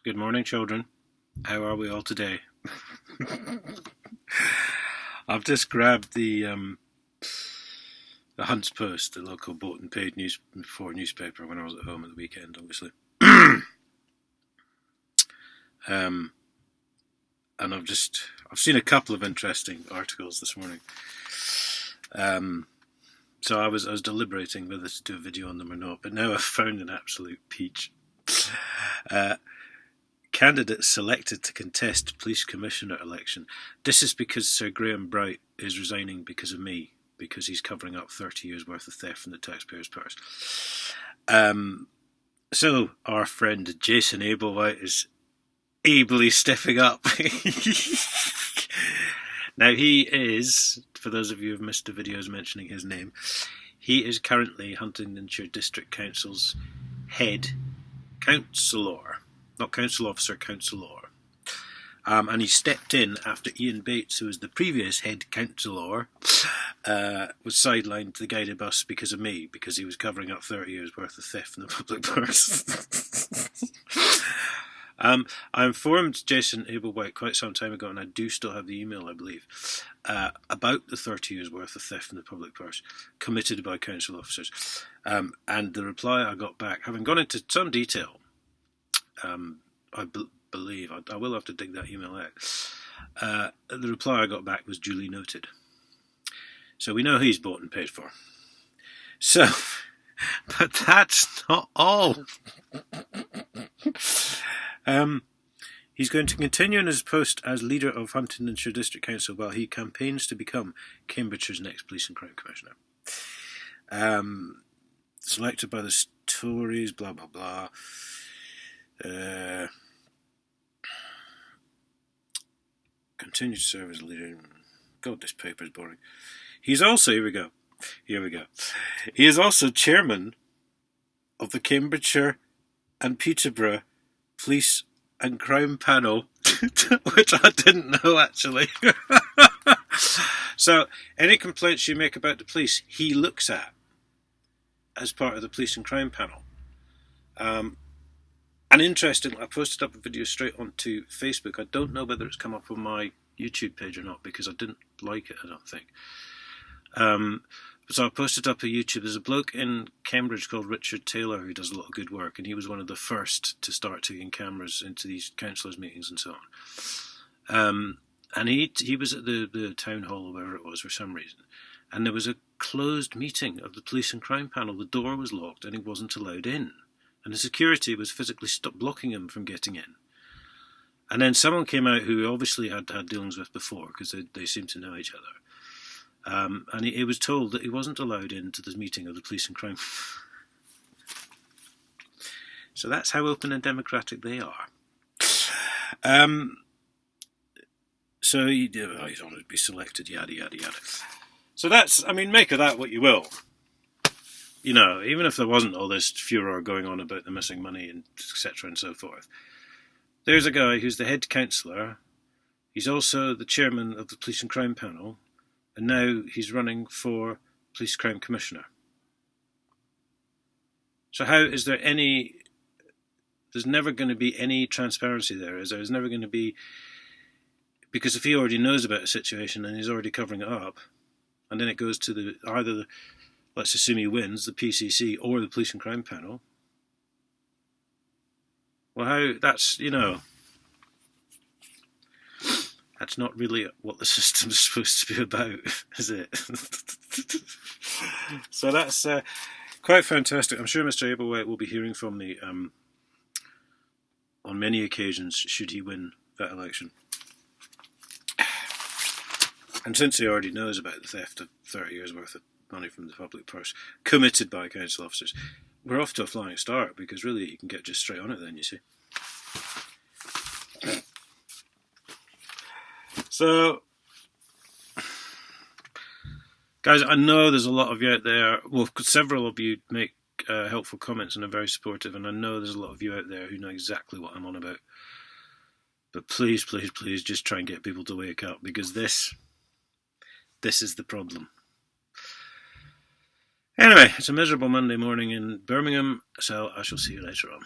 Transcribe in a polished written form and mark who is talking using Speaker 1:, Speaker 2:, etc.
Speaker 1: Good morning, children. How are we all today? I've just grabbed the Hunt's Post, the local Bolton paid newspaper, when I was at home at the weekend, obviously. And I've seen a couple of interesting articles this morning. So I was deliberating whether to do a video on them or not, but now I've found an absolute peach. Candidates selected to contest police commissioner election. This is because Sir Graham Bright is resigning because of me, because he's covering up 30 years worth of theft from the taxpayers' purse. So our friend Jason Ablewhite is ably stepping up. Now he is, for those of you who've missed the videos mentioning his name, he is currently Huntingdonshire District Council's head councillor. Not council officer, councillor. And he stepped in after Ian Bates, who was the previous head councillor, was sidelined to the guided bus because of me, because he was covering up 30 years worth of theft from the public purse. I informed Jason Ablewhite quite some time ago, and I do still have the email, I believe, about the 30 years worth of theft from the public purse committed by council officers. And the reply I got back, having gone into some detail, I believe, I will have to dig that email out. The reply I got back was duly noted. So we know he's bought and paid for. So, but that's not all. He's going to continue in his post as leader of Huntingdonshire District Council while he campaigns to become Cambridgeshire's next Police and Crime Commissioner. Selected by the Tories, blah, blah, blah. Continued to serve as leader. God, this paper's boring. He's also, here we go. He is also chairman of the Cambridgeshire and Peterborough Police and Crime Panel, which I didn't know actually. So, any complaints you make about the police, he looks at as part of the Police and Crime Panel. And interestingly, I posted up a video straight onto Facebook. I don't know whether it's come up on my YouTube page or not, because I didn't like it, I don't think. So I posted up a YouTube. There's a bloke in Cambridge called Richard Taylor who does a lot of good work, and he was one of the first to start taking cameras into these councillors' meetings and so on. And he was at the town hall or wherever it was for some reason, and there was a closed meeting of the Police and Crime Panel. The door was locked and he wasn't allowed in. And the security was physically blocking him from getting in. And then someone came out who obviously had had dealings with before, because they seemed to know each other. And he was told that he wasn't allowed into the meeting of the Police and Crime. So that's how open and democratic they are. So he's honoured to be selected, yada, yada, yada. So that's, I mean, make of that what you will. You know, even if there wasn't all this furor going on about the missing money and etc. and so forth, there's a guy who's the head councillor. He's also the chairman of the Police and Crime Panel, and now he's running for Police Crime Commissioner. So how is there any... There's never going to be any transparency there, is there? There's never going to be... Because if he already knows about a situation and he's already covering it up, and then it goes to either the... Let's assume he wins, the PCC or the Police and Crime Panel. Well, how... That's, you know... That's not really what the system's supposed to be about, is it? So that's quite fantastic. I'm sure Mr. Ablewhite will be hearing from me on many occasions should he win that election. And since he already knows about the theft of 30 years worth of money from the public purse committed by council officers, we're off to a flying start, because really you can get just straight on it then, you see. So, guys, I know there's a lot of you out there, well, several of you make helpful comments and are very supportive, and I know there's a lot of you out there who know exactly what I'm on about. But please, please, please, just try and get people to wake up, because this is the problem. Anyway, it's a miserable Monday morning in Birmingham, so I shall see you later on.